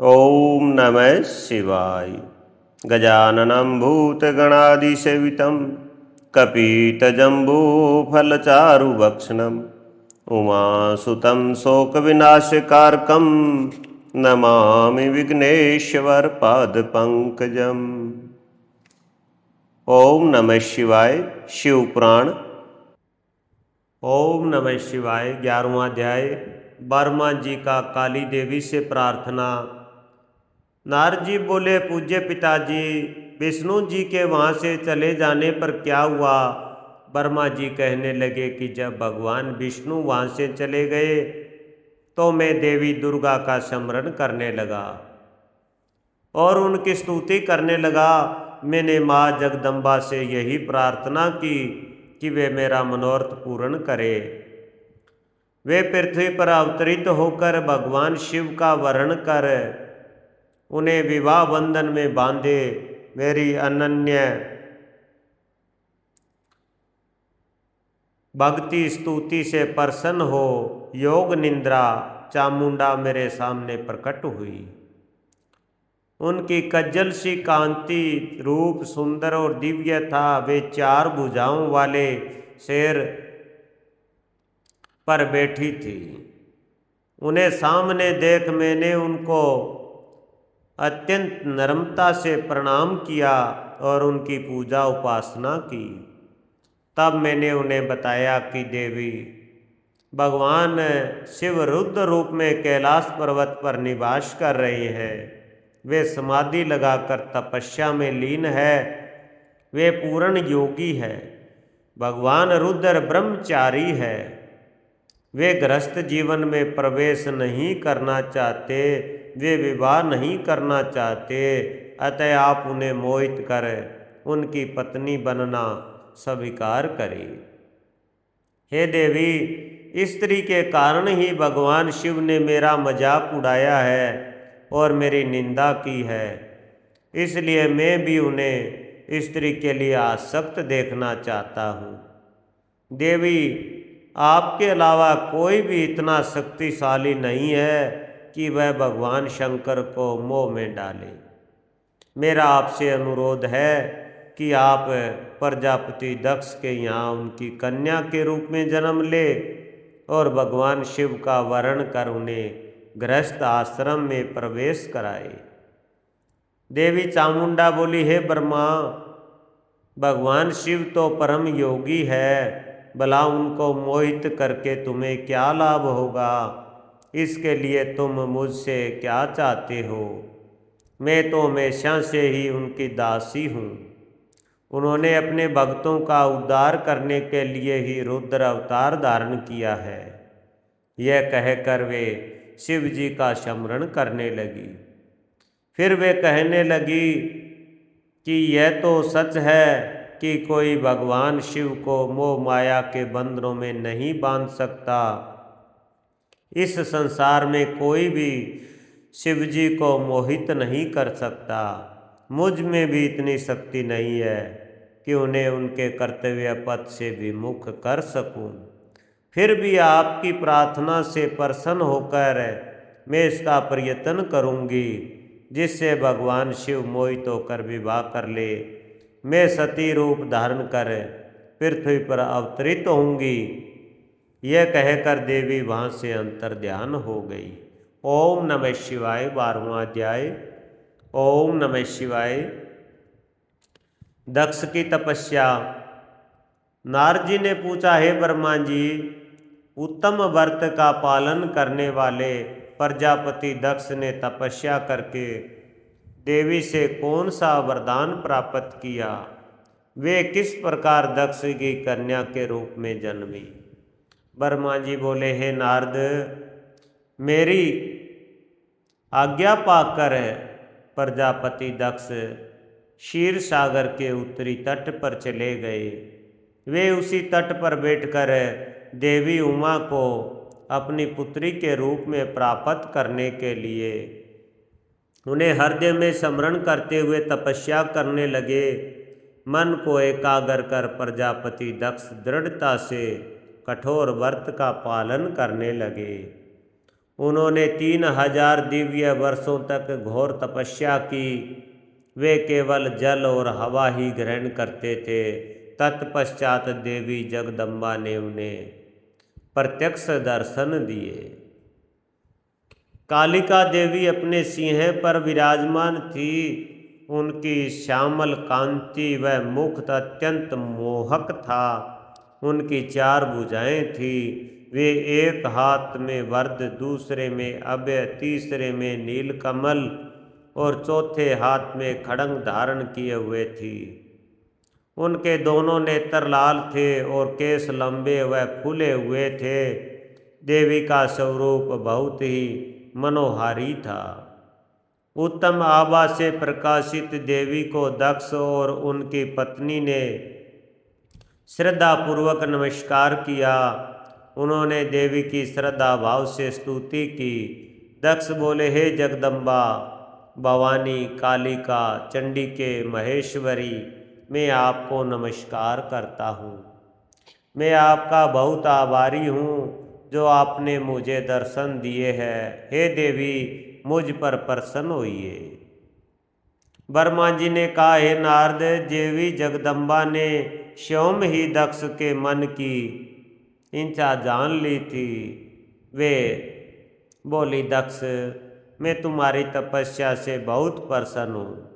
ॐ नमः शिवाय। गजाननं भूतगणादिसेवितं कपितजम्बूफलचारुभक्षणम् उमासुतं शोकविनाशकारकं नमामि विघ्नेश्वरपादपङ्कजम्। ओम नमः शिवाय। शिव पुराण। ओम नमः शिवाय। 11वां अध्याय। बर्मा जी का काली देवी से प्रार्थना। नारद जी बोले, पूज्य पिताजी, विष्णु जी के वहाँ से चले जाने पर क्या हुआ? बर्मा जी कहने लगे कि जब भगवान विष्णु वहाँ से चले गए तो मैं देवी दुर्गा का स्मरण करने लगा और उनकी स्तुति करने लगा। मैंने माँ जगदम्बा से यही प्रार्थना की कि वे मेरा मनोरथ पूर्ण करे। वे पृथ्वी पर अवतरित होकर भगवान शिव का वर्ण कर उन्हें विवाह बंधन में बांधे। मेरी अनन्य भक्ति स्तुति से प्रसन्न हो योग निंद्रा चामुंडा मेरे सामने प्रकट हुई। उनकी कज्जल सी कांति रूप सुंदर और दिव्य था। वे 4 भुजाओं वाले शेर पर बैठी थी। उन्हें सामने देख मैंने उनको अत्यंत नम्रता से प्रणाम किया और उनकी पूजा उपासना की। तब मैंने उन्हें बताया कि देवी, भगवान शिव रुद्र रूप में कैलाश पर्वत पर निवास कर रहे हैं। वे समाधि लगाकर तपस्या में लीन है। वे पूर्ण योगी है। भगवान रुद्र ब्रह्मचारी है। वे गृहस्थ जीवन में प्रवेश नहीं करना चाहते। वे विवाह नहीं करना चाहते। अतः आप उन्हें मोहित कर उनकी पत्नी बनना स्वीकार करें। हे देवी, स्त्री के कारण ही भगवान शिव ने मेरा मजाक उड़ाया है और मेरी निंदा की है। इसलिए मैं भी उन्हें स्त्री के लिए आसक्त देखना चाहता हूँ। देवी, आपके अलावा कोई भी इतना शक्तिशाली नहीं है कि वह भगवान शंकर को मोह में डाले। मेरा आपसे अनुरोध है कि आप प्रजापति दक्ष के यहाँ उनकी कन्या के रूप में जन्म ले और भगवान शिव का वर्ण कर उन्हें गृहस्थ आश्रम में प्रवेश कराए। देवी चामुंडा बोली, हे ब्रह्मा, भगवान शिव तो परम योगी है। भला उनको मोहित करके तुम्हें क्या लाभ होगा? इसके लिए तुम मुझसे क्या चाहते हो? मैं तो हमेशा से ही उनकी दासी हूँ। उन्होंने अपने भक्तों का उद्धार करने के लिए ही रुद्र अवतार धारण किया है। यह कहकर वे शिव जी का स्मरण करने लगी। फिर वे कहने लगी कि यह तो सच है कि कोई भगवान शिव को मोह माया के बंधनों में नहीं बांध सकता। इस संसार में कोई भी शिव जी को मोहित नहीं कर सकता। मुझ में भी इतनी शक्ति नहीं है कि उन्हें उनके कर्तव्य पथ से विमुख कर सकूं। फिर भी आपकी प्रार्थना से प्रसन्न होकर मैं इसका प्रयत्न करूंगी, जिससे भगवान शिव मोहित होकर विवाह कर ले। मैं सती रूप धारण कर पृथ्वी पर अवतरित होंगी। यह कहकर देवी वहाँ से अंतर्ध्यान हो गई। ओम नमः शिवाय। 12वां अध्याय। ओम नमः शिवाय। दक्ष की तपस्या। नारद जी ने पूछा, हे ब्रह्मा जी, उत्तम व्रत का पालन करने वाले प्रजापति दक्ष ने तपस्या करके देवी से कौन सा वरदान प्राप्त किया? वे किस प्रकार दक्ष की कन्या के रूप में जन्मी? ब्रह्मा जी बोले, हे नारद, मेरी आज्ञा पाकर प्रजापति दक्ष क्षीर सागर के उत्तरी तट पर चले गए। वे उसी तट पर बैठकर देवी उमा को अपनी पुत्री के रूप में प्राप्त करने के लिए उन्हें हृदय में स्मरण करते हुए तपस्या करने लगे। मन को एकाग्र कर प्रजापति दक्ष दृढ़ता से कठोर व्रत का पालन करने लगे। उन्होंने 3000 दिव्य वर्षों तक घोर तपस्या की। वे केवल जल और हवा ही ग्रहण करते थे। तत्पश्चात देवी जगदम्बा ने उन्हें प्रत्यक्ष दर्शन दिए। कालिका देवी अपने सिंह पर विराजमान थी। उनकी श्यामल कांति व मुख अत्यंत मोहक था। उनकी 4 भुजाएं थी। वे एक हाथ में वरद, दूसरे में अभय, तीसरे में नीलकमल और चौथे हाथ में खड्ग धारण किए हुए थी। उनके दोनों नेत्र लाल थे और केश लंबे व खुले हुए थे। देवी का स्वरूप बहुत ही मनोहारी था। उत्तम आभा से प्रकाशित देवी को दक्ष और उनकी पत्नी ने श्रद्धापूर्वक नमस्कार किया। उन्होंने देवी की श्रद्धा भाव से स्तुति की। दक्ष बोले, हे जगदम्बा, भवानी, कालिका, चंडिके, महेश्वरी, मैं आपको नमस्कार करता हूँ। मैं आपका बहुत आभारी हूँ जो आपने मुझे दर्शन दिए हैं। हे देवी, मुझ पर प्रसन्न होइए। ब्रह्मा जी ने कहा, हे नारद, देवी जगदम्बा ने स्वयं ही दक्ष के मन की इच्छा जान ली थी। वे बोली, दक्ष, मैं तुम्हारी तपस्या से बहुत प्रसन्न हूँ।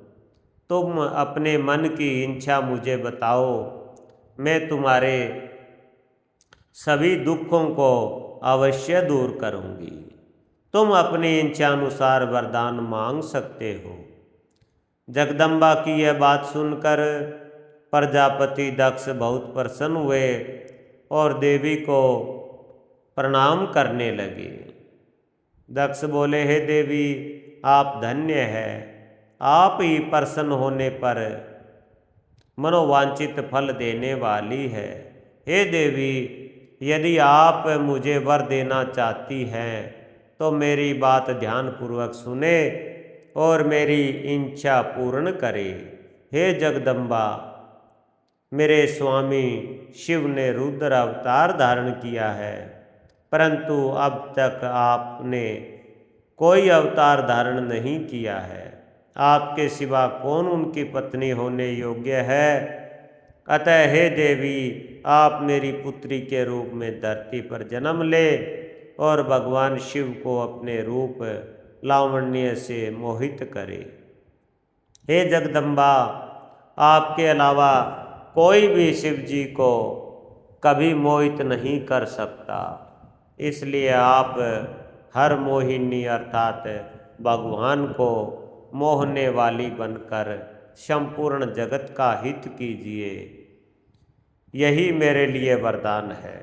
तुम अपने मन की इच्छा मुझे बताओ, मैं तुम्हारे सभी दुखों को अवश्य दूर करूँगी। तुम अपनी इच्छा अनुसार वरदान मांग सकते हो। जगदम्बा की यह बात सुनकर प्रजापति दक्ष बहुत प्रसन्न हुए और देवी को प्रणाम करने लगे। दक्ष बोले, हे देवी, आप धन्य हैं। आप ही प्रसन्न होने पर मनोवांछित फल देने वाली है। हे देवी, यदि आप मुझे वर देना चाहती हैं तो मेरी बात ध्यानपूर्वक सुने और मेरी इच्छा पूर्ण करे। हे जगदम्बा, मेरे स्वामी शिव ने रुद्र अवतार धारण किया है, परंतु अब तक आपने कोई अवतार धारण नहीं किया है। आपके सिवा कौन उनकी पत्नी होने योग्य है? अतः हे देवी, आप मेरी पुत्री के रूप में धरती पर जन्म ले और भगवान शिव को अपने रूप लावण्य से मोहित करे। हे जगदम्बा, आपके अलावा कोई भी शिव जी को कभी मोहित नहीं कर सकता। इसलिए आप हर मोहिनी अर्थात भगवान को मोहने वाली बनकर संपूर्ण जगत का हित कीजिए। यही मेरे लिए वरदान है।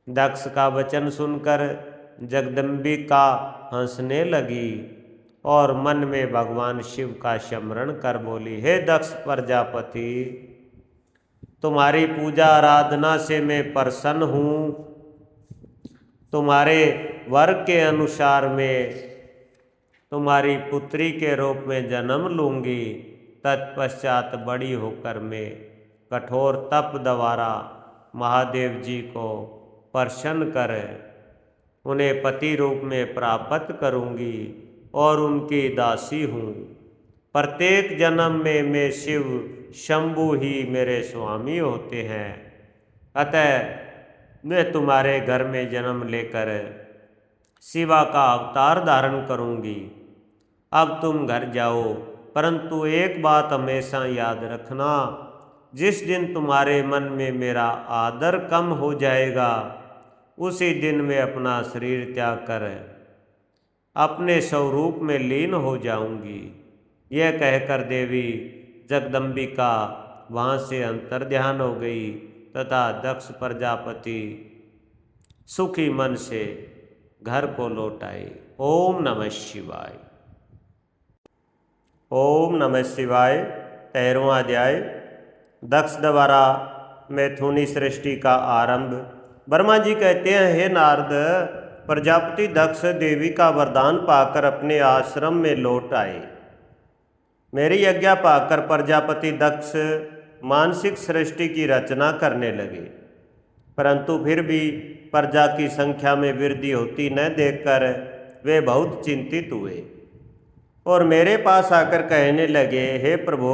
दक्ष का वचन सुनकर जगदम्बिका हंसने लगी और मन में भगवान शिव का स्मरण कर बोली, हे दक्ष प्रजापति, तुम्हारी पूजा आराधना से मैं प्रसन्न हूँ। तुम्हारे वर के अनुसार मैं तुम्हारी पुत्री के रूप में जन्म लूँगी। तत्पश्चात बड़ी होकर मैं कठोर तप द्वारा महादेव जी को प्रसन्न कर उन्हें पति रूप में प्राप्त करूँगी और उनकी दासी हूँ। प्रत्येक जन्म में मैं शिव शंभु ही मेरे स्वामी होते हैं। अतः मैं तुम्हारे घर में जन्म लेकर शिवा का अवतार धारण करूँगी। अब तुम घर जाओ, परंतु एक बात हमेशा याद रखना, जिस दिन तुम्हारे मन में मेरा आदर कम हो जाएगा, उसी दिन मैं अपना शरीर त्याग कर अपने स्वरूप में लीन हो जाऊंगी। यह कहकर देवी जगदम्बिका वहाँ से अंतर्ध्यान हो गई तथा दक्ष प्रजापति सुखी मन से घर को लौट आए। ओम नमः शिवाय। ओम नमः शिवाय। 13वां अध्याय। दक्ष द्वारा मैथुनी सृष्टि का आरंभ। ब्रह्मा जी कहते हैं, हे नारद, प्रजापति दक्ष देवी का वरदान पाकर अपने आश्रम में लौट आए। मेरी आज्ञा पाकर प्रजापति दक्ष मानसिक सृष्टि की रचना करने लगे। परंतु फिर भी प्रजा की संख्या में वृद्धि होती न देखकर वे बहुत चिंतित हुए और मेरे पास आकर कहने लगे, हे प्रभु,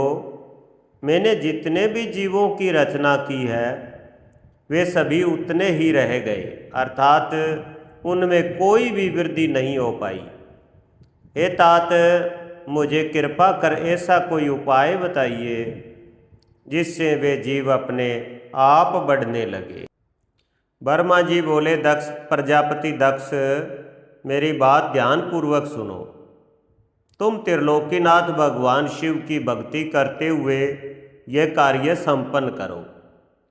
मैंने जितने भी जीवों की रचना की है वे सभी उतने ही रह गए, अर्थात उनमें कोई भी वृद्धि नहीं हो पाई। हे तात, मुझे कृपा कर ऐसा कोई उपाय बताइए जिससे वे जीव अपने आप बढ़ने लगे। ब्रह्मा जी बोले, दक्ष प्रजापति दक्ष, मेरी बात ध्यानपूर्वक सुनो। तुम त्रिलोकीनाथ भगवान शिव की भक्ति करते हुए यह कार्य संपन्न करो,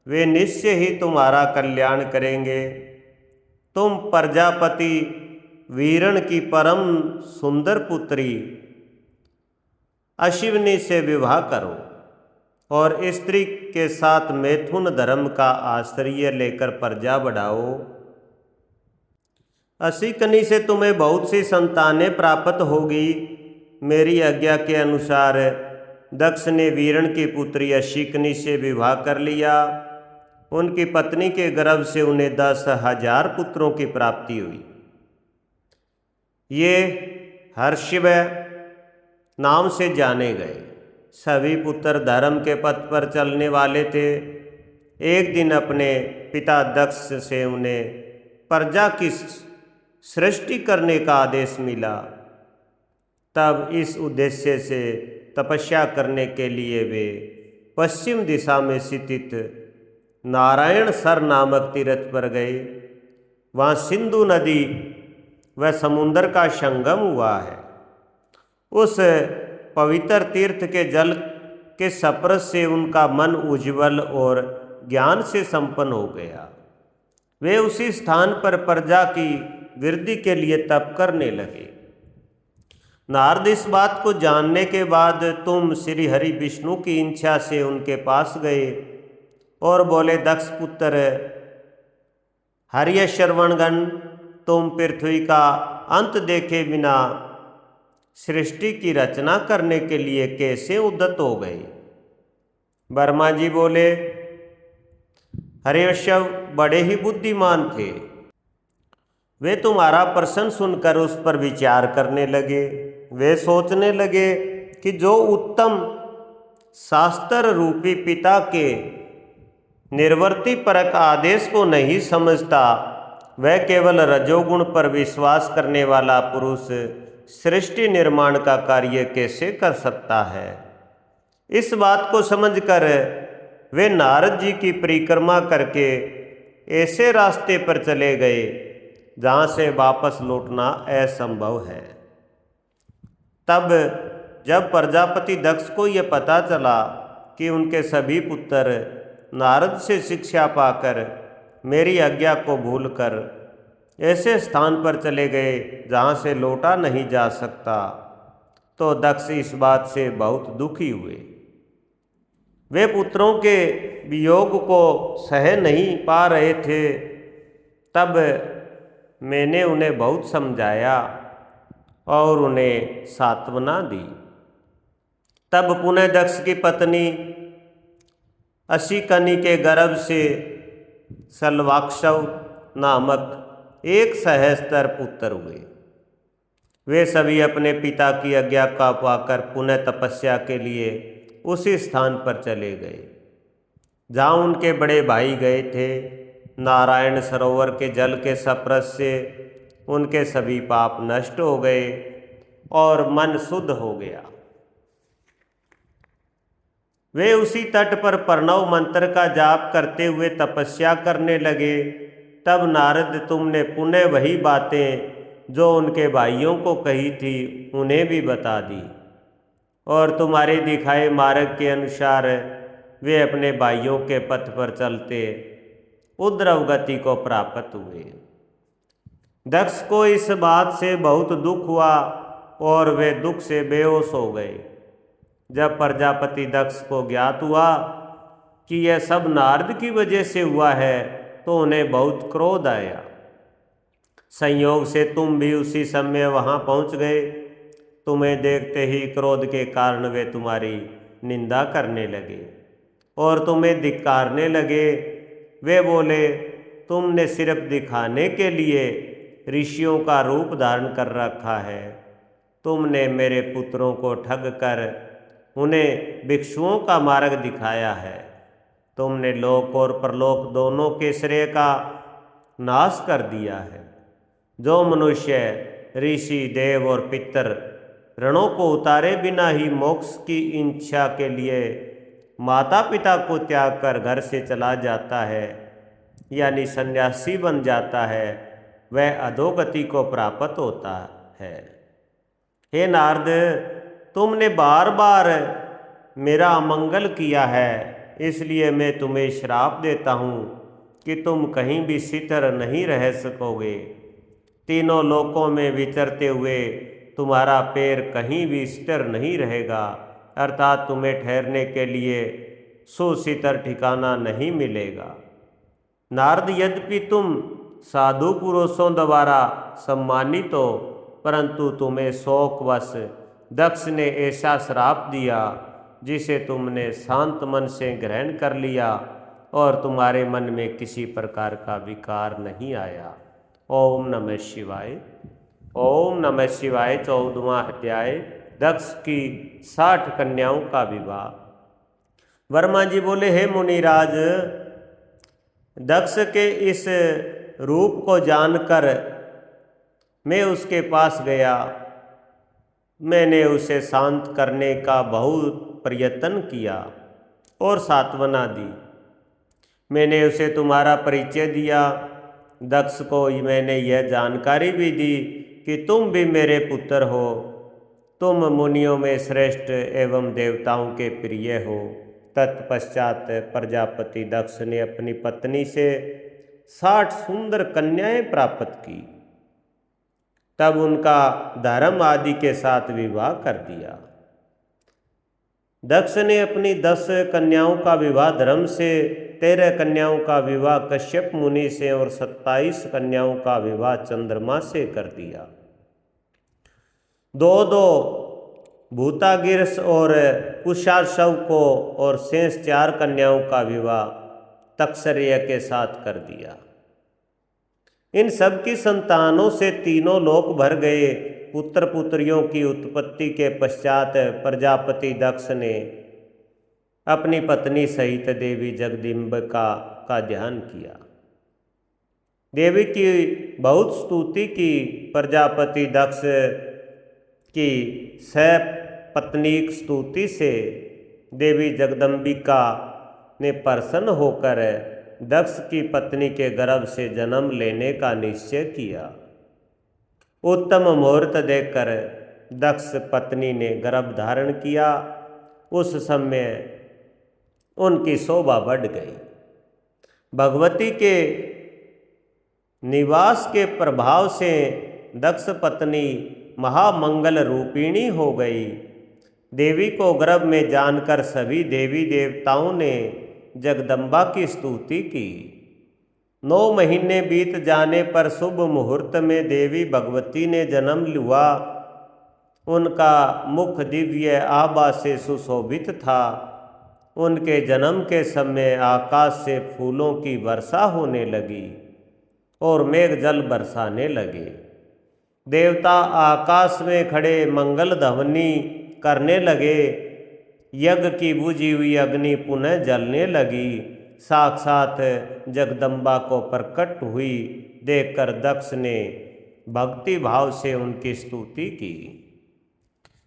वे निश्चय ही तुम्हारा कल्याण करेंगे। तुम प्रजापति वीरण की परम सुंदर पुत्री अश्विनी से विवाह करो और स्त्री के साथ मैथुन धर्म का आश्रय लेकर प्रजा बढ़ाओ। अश्विनी से तुम्हें बहुत सी संतानें प्राप्त होगी। मेरी आज्ञा के अनुसार दक्ष ने वीरण की पुत्री अश्विनी से विवाह कर लिया। उनकी पत्नी के गर्भ से उन्हें 10,000 पुत्रों की प्राप्ति हुई। ये हर्षिव नाम से जाने गए। सभी पुत्र धर्म के पथ पर चलने वाले थे। एक दिन अपने पिता दक्ष से उन्हें प्रजा की सृष्टि करने का आदेश मिला। तब इस उद्देश्य से तपस्या करने के लिए वे पश्चिम दिशा में स्थित नारायण सर नामक तीर्थ पर गए। वहाँ सिंधु नदी व समुद्र का संगम हुआ है। उस पवित्र तीर्थ के जल के स्पर्श से उनका मन उज्ज्वल और ज्ञान से संपन्न हो गया। वे उसी स्थान पर प्रजा की वृद्धि के लिए तप करने लगे। नारद इस बात को जानने के बाद तुम श्री हरि विष्णु की इच्छा से उनके पास गए और बोले, दक्ष पुत्र हरिय श्रवणगण, तुम पृथ्वी का अंत देखे बिना सृष्टि की रचना करने के लिए कैसे उद्यत हो गए। ब्रह्मा जी बोले, हरिवंशव बड़े ही बुद्धिमान थे। वे तुम्हारा प्रश्न सुनकर उस पर विचार करने लगे। वे सोचने लगे कि जो उत्तम शास्त्र रूपी पिता के निर्वर्ती परक आदेश को नहीं समझता, वह केवल रजोगुण पर विश्वास करने वाला पुरुष सृष्टि निर्माण का कार्य कैसे कर सकता है। इस बात को समझकर वे नारद जी की परिक्रमा करके ऐसे रास्ते पर चले गए जहाँ से वापस लौटना असंभव है। तब जब प्रजापति दक्ष को यह पता चला कि उनके सभी पुत्र नारद से शिक्षा पाकर मेरी आज्ञा को भूलकर ऐसे स्थान पर चले गए जहाँ से लौटा नहीं जा सकता, तो दक्ष इस बात से बहुत दुखी हुए। वे पुत्रों के वियोग को सह नहीं पा रहे थे। तब मैंने उन्हें बहुत समझाया और उन्हें सांत्वना दी। तब पुनः दक्ष की पत्नी अश्विनी के गर्भ से सलवाक्षव नामक एक सहस्त्र पुत्र हुए। वे सभी अपने पिता की आज्ञा का पाकर पुनः तपस्या के लिए उसी स्थान पर चले गए जहाँ उनके बड़े भाई गए थे। नारायण सरोवर के जल के स्पर्श से उनके सभी पाप नष्ट हो गए और मन शुद्ध हो गया। वे उसी तट पर प्रणव मंत्र का जाप करते हुए तपस्या करने लगे। तब नारद, तुमने पुनः वही बातें जो उनके भाइयों को कही थी उन्हें भी बता दी और तुम्हारे दिखाए मार्ग के अनुसार वे अपने भाइयों के पथ पर चलते उद्रव गति को प्राप्त हुए। दक्ष को इस बात से बहुत दुख हुआ और वे दुख से बेहोश हो गए। जब प्रजापति दक्ष को ज्ञात हुआ कि यह सब नारद की वजह से हुआ है तो उन्हें बहुत क्रोध आया। संयोग से तुम भी उसी समय वहाँ पहुँच गए। तुम्हें देखते ही क्रोध के कारण वे तुम्हारी निंदा करने लगे और तुम्हें धिक्कारने लगे। वे बोले, तुमने सिर्फ दिखाने के लिए ऋषियों का रूप धारण कर रखा है। तुमने मेरे पुत्रों को ठग कर उन्हें भिक्षुओं का मार्ग दिखाया है। तुमने लोक और परलोक दोनों के श्रेय का नाश कर दिया है। जो मनुष्य ऋषि देव और पितर ऋणों को उतारे बिना ही मोक्ष की इच्छा के लिए माता पिता को त्याग कर घर से चला जाता है, यानी सन्यासी बन जाता है, वह अधोगति को प्राप्त होता है। हे नारद, तुमने बार बार मेरा अमंगल किया है, इसलिए मैं तुम्हें श्राप देता हूँ कि तुम कहीं भी स्थिर नहीं रह सकोगे। तीनों लोकों में विचरते हुए तुम्हारा पैर कहीं भी स्थिर नहीं रहेगा, अर्थात तुम्हें ठहरने के लिए सुस्थिर ठिकाना नहीं मिलेगा। नारद, यद्यपि तुम साधु पुरुषों द्वारा सम्मानित हो, परंतु तुम्हें शोकवश दक्ष ने ऐसा श्राप दिया जिसे तुमने शांत मन से ग्रहण कर लिया और तुम्हारे मन में किसी प्रकार का विकार नहीं आया। ओम नमः शिवाय। ओम नमः शिवाय। 14वां अध्याय, दक्ष की 60 कन्याओं का विवाह। वर्मा जी बोले, हे मुनिराज, दक्ष के इस रूप को जानकर मैं उसके पास गया। मैंने उसे शांत करने का बहुत प्रयत्न किया और सांत्वना दी। मैंने उसे तुम्हारा परिचय दिया। दक्ष को मैंने यह जानकारी भी दी कि तुम भी मेरे पुत्र हो। तुम मुनियों में श्रेष्ठ एवं देवताओं के प्रिय हो। तत्पश्चात प्रजापति दक्ष ने अपनी पत्नी से 60 सुंदर कन्याएं प्राप्त की। तब उनका धर्म आदि के साथ विवाह कर दिया। दक्ष ने अपनी 10 कन्याओं का विवाह धर्म से, 13 कन्याओं का विवाह कश्यप मुनि से और 27 कन्याओं का विवाह चंद्रमा से कर दिया। 2-2 भूतागिरस और कुशाशव को और शेष 4 कन्याओं का विवाह तक्षर्य के साथ कर दिया। इन सब की संतानों से तीनों लोक भर गए। पुत्र पुत्रियों की उत्पत्ति के पश्चात प्रजापति दक्ष ने अपनी पत्नी सहित देवी जगदम्बिका का ध्यान किया। देवी की बहुत स्तुति की। प्रजापति दक्ष की सपत्नीक स्तुति से देवी जगदम्बिका ने प्रसन्न होकर दक्ष की पत्नी के गर्भ से जन्म लेने का निश्चय किया। उत्तम मुहूर्त देखकर दक्ष पत्नी ने गर्भ धारण किया। उस समय उनकी शोभा बढ़ गई। भगवती के निवास के प्रभाव से दक्ष पत्नी महामंगल रूपिणी हो गई। देवी को गर्भ में जानकर सभी देवी देवताओं ने जगदम्बा की स्तुति की। 9 महीने बीत जाने पर शुभ मुहूर्त में देवी भगवती ने जन्म लिया। उनका मुख दिव्य आभा से सुशोभित था। उनके जन्म के समय आकाश से फूलों की वर्षा होने लगी और मेघ जल बरसाने लगे। देवता आकाश में खड़े मंगल ध्वनि करने लगे। यज्ञ की बुझी हुई अग्नि पुनः जलने लगी। साक्षात जगदम्बा को प्रकट हुई देखकर दक्ष ने भक्ति भाव से उनकी स्तुति की।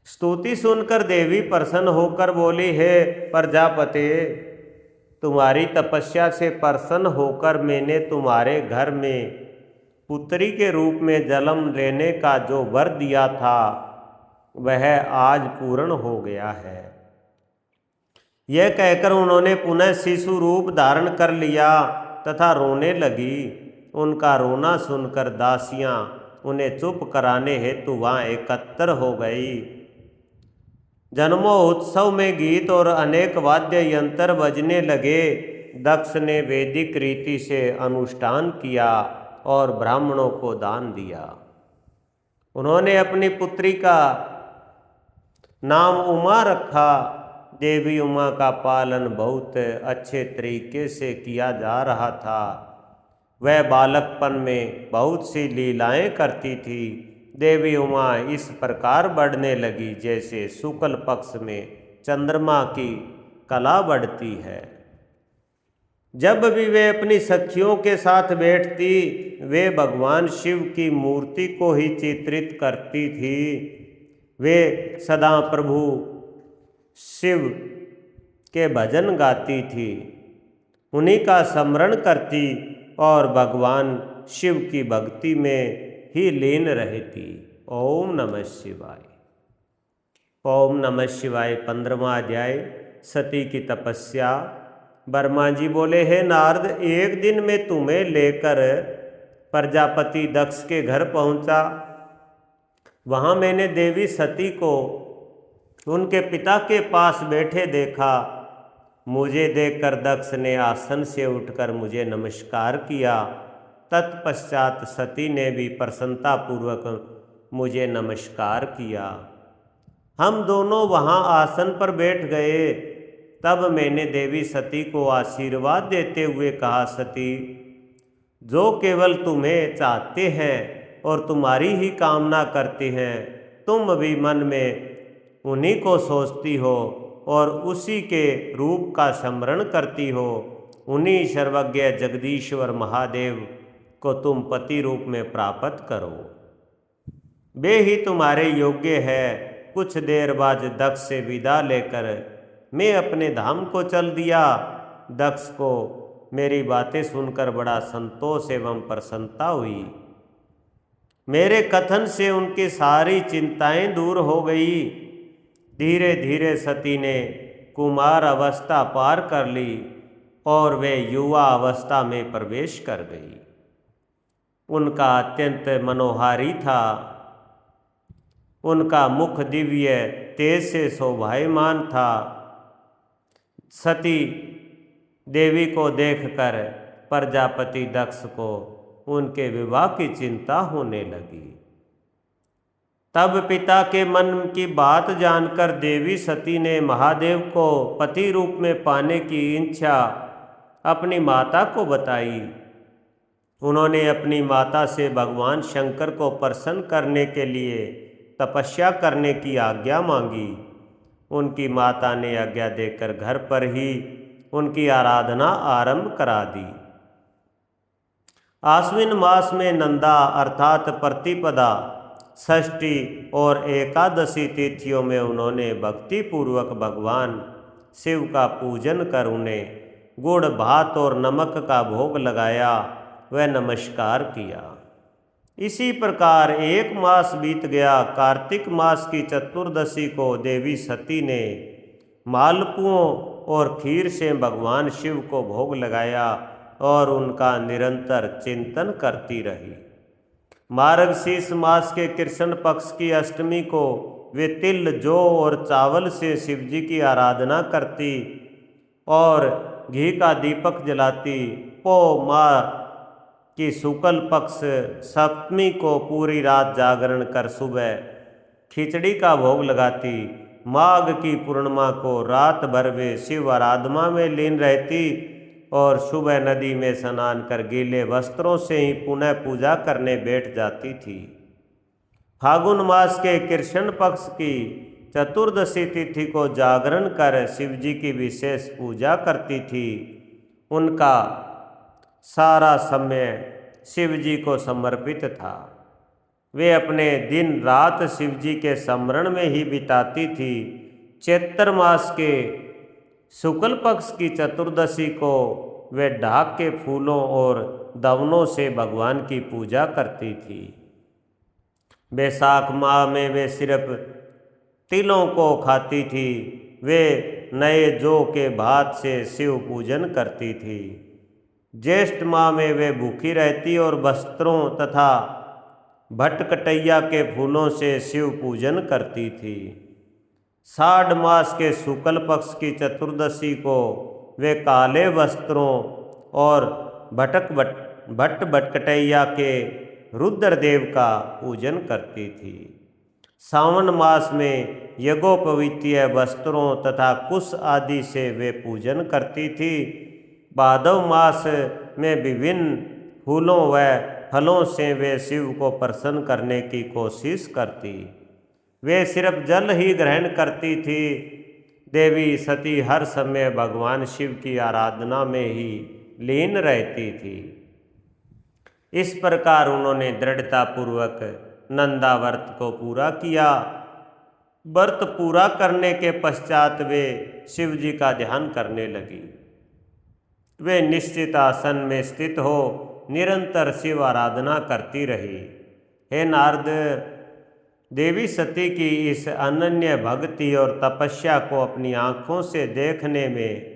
स्तुति सुनकर देवी प्रसन्न होकर बोली, हे प्रजापते, तुम्हारी तपस्या से प्रसन्न होकर मैंने तुम्हारे घर में पुत्री के रूप में जन्म लेने का जो वर दिया था वह आज पूर्ण हो गया है। यह कहकर उन्होंने पुनः शिशु रूप धारण कर लिया तथा रोने लगी। उनका रोना सुनकर दासियां उन्हें चुप कराने हेतु वहाँ एकत्र हो गई। जन्मोत्सव में गीत और अनेक वाद्य यंत्र बजने लगे। दक्ष ने वैदिक रीति से अनुष्ठान किया और ब्राह्मणों को दान दिया। उन्होंने अपनी पुत्री का नाम उमा रखा। देवी उमा का पालन बहुत अच्छे तरीके से किया जा रहा था। वह बालकपन में बहुत सी लीलाएं करती थी। देवी उमा इस प्रकार बढ़ने लगी जैसे शुक्ल पक्ष में चंद्रमा की कला बढ़ती है। जब भी वे अपनी सखियों के साथ बैठती, वे भगवान शिव की मूर्ति को ही चित्रित करती थी। वे सदा प्रभु शिव के भजन गाती थी, उन्हीं का स्मरण करती और भगवान शिव की भक्ति में ही लीन रहती। ओम नमः शिवाय। ओम नमः शिवाय। 15वां अध्याय, सती की तपस्या। ब्रह्मा जी बोले, हे नारद, एक दिन मैं तुम्हें लेकर प्रजापति दक्ष के घर पहुंचा। वहां मैंने देवी सती को उनके पिता के पास बैठे देखा। मुझे देखकर दक्ष ने आसन से उठकर मुझे नमस्कार किया। तत्पश्चात सती ने भी प्रसन्नतापूर्वक मुझे नमस्कार किया। हम दोनों वहां आसन पर बैठ गए। तब मैंने देवी सती को आशीर्वाद देते हुए कहा, सती, जो केवल तुम्हें चाहते हैं और तुम्हारी ही कामना करते हैं, तुम भी मन में उन्हीं को सोचती हो और उसी के रूप का स्मरण करती हो। उन्हीं सर्वज्ञ जगदीश्वर महादेव को तुम पति रूप में प्राप्त करो। वे ही तुम्हारे योग्य है। कुछ देर बाद दक्ष से विदा लेकर मैं अपने धाम को चल दिया। दक्ष को मेरी बातें सुनकर बड़ा संतोष एवं प्रसन्नता हुई। मेरे कथन से उनकी सारी चिंताएं दूर हो गई। धीरे धीरे सती ने कुमार अवस्था पार कर ली और वे युवा अवस्था में प्रवेश कर गई। उनका अत्यंत मनोहारी था। उनका मुख दिव्य तेज से शोभायमान था। सती देवी को देखकर प्रजापति दक्ष को उनके विवाह की चिंता होने लगी। तब पिता के मन की बात जानकर देवी सती ने महादेव को पति रूप में पाने की इच्छा अपनी माता को बताई। उन्होंने अपनी माता से भगवान शंकर को प्रसन्न करने के लिए तपस्या करने की आज्ञा मांगी। उनकी माता ने आज्ञा देकर घर पर ही उनकी आराधना आरंभ करा दी। आश्विन मास में नंदा अर्थात प्रतिपदा, षष्ठी और एकादशी तिथियों में उन्होंने भक्ति पूर्वक भगवान शिव का पूजन कर उन्हें गुड़ भात और नमक का भोग लगाया व नमस्कार किया। इसी प्रकार एक मास बीत गया। कार्तिक मास की चतुर्दशी को देवी सती ने मालपुओं और खीर से भगवान शिव को भोग लगाया और उनका निरंतर चिंतन करती रही। मार्गशीर्ष मास के कृष्ण पक्ष की अष्टमी को वे तिल, जौ और चावल से शिवजी की आराधना करती और घी का दीपक जलाती। पौ माह की शुक्ल पक्ष सप्तमी को पूरी रात जागरण कर सुबह खिचड़ी का भोग लगाती। माघ की पूर्णिमा को रात भर वे शिव आराधना में लीन रहती और सुबह नदी में स्नान कर गीले वस्त्रों से ही पुनः पूजा करने बैठ जाती थी। फागुन मास के कृष्ण पक्ष की चतुर्दशी तिथि को जागरण कर शिवजी की विशेष पूजा करती थी। उनका सारा समय शिवजी को समर्पित था। वे अपने दिन रात शिवजी के स्मरण में ही बिताती थी। चैत्र मास के शुक्ल पक्ष की चतुर्दशी को वे ढाक के फूलों और दवनों से भगवान की पूजा करती थी। बैसाख माह में वे सिर्फ तिलों को खाती थी। वे नए जौ के भात से शिव पूजन करती थी। ज्येष्ठ माह में वे भूखी रहती और वस्त्रों तथा भटकटैया के फूलों से शिव पूजन करती थी। साढ़ मास के शुक्ल पक्ष की चतुर्दशी को वे काले वस्त्रों और भटकटैया के रुद्रदेव का पूजन करती थी। सावन मास में यज्ञोपवीतीय वस्त्रों तथा कुश आदि से वे पूजन करती थी। भादव मास में विभिन्न फूलों व फलों से वे शिव को प्रसन्न करने की कोशिश करती। वे सिर्फ जल ही ग्रहण करती थी। देवी सती हर समय भगवान शिव की आराधना में ही लीन रहती थी। इस प्रकार उन्होंने दृढ़तापूर्वक नंदा व्रत को पूरा किया। व्रत पूरा करने के पश्चात वे शिव जी का ध्यान करने लगी। वे निश्चित आसन में स्थित हो निरंतर शिव आराधना करती रही। हे नारद, देवी सती की इस अनन्य भक्ति और तपस्या को अपनी आँखों से देखने में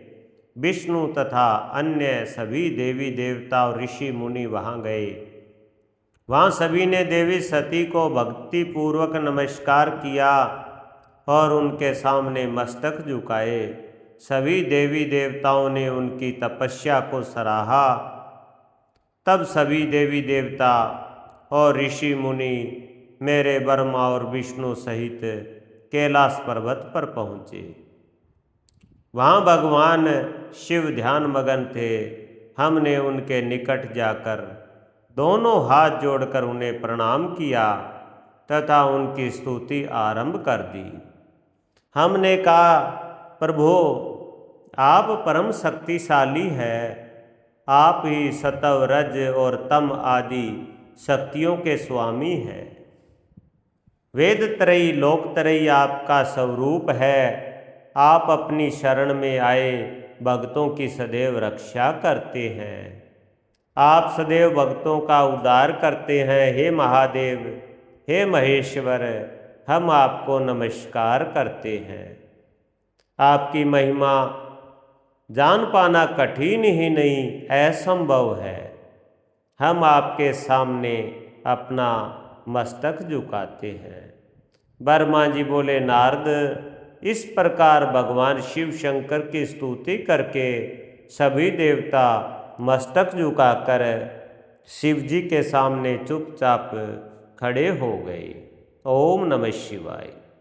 विष्णु तथा अन्य सभी देवी देवता और ऋषि मुनि वहाँ गए। वहाँ सभी ने देवी सती को भक्ति पूर्वक नमस्कार किया और उनके सामने मस्तक झुकाए। सभी देवी देवताओं ने उनकी तपस्या को सराहा। तब सभी देवी देवता और ऋषि मुनि मेरे ब्रह्मा और विष्णु सहित कैलाश पर्वत पर पहुँचे। वहाँ भगवान शिव ध्यान मगन थे। हमने उनके निकट जाकर दोनों हाथ जोड़कर उन्हें प्रणाम किया तथा उनकी स्तुति आरंभ कर दी। हमने कहा, प्रभु, आप परम शक्तिशाली हैं। आप ही सत्व, रज और तम आदि शक्तियों के स्वामी हैं। वेद त्रयी लोक त्रयी आपका स्वरूप है। आप अपनी शरण में आए भक्तों की सदैव रक्षा करते हैं। आप सदैव भक्तों का उद्धार करते हैं। हे महादेव, हे महेश्वर, हम आपको नमस्कार करते हैं। आपकी महिमा जान पाना कठिन ही नहीं, असंभव है। हम आपके सामने अपना मस्तक झुकाते हैं। ब्रह्मा जी बोले, नारद, इस प्रकार भगवान शिव शंकर की स्तुति करके सभी देवता मस्तक झुकाकर शिव जी के सामने चुपचाप खड़े हो गए। ओम नमः शिवाय।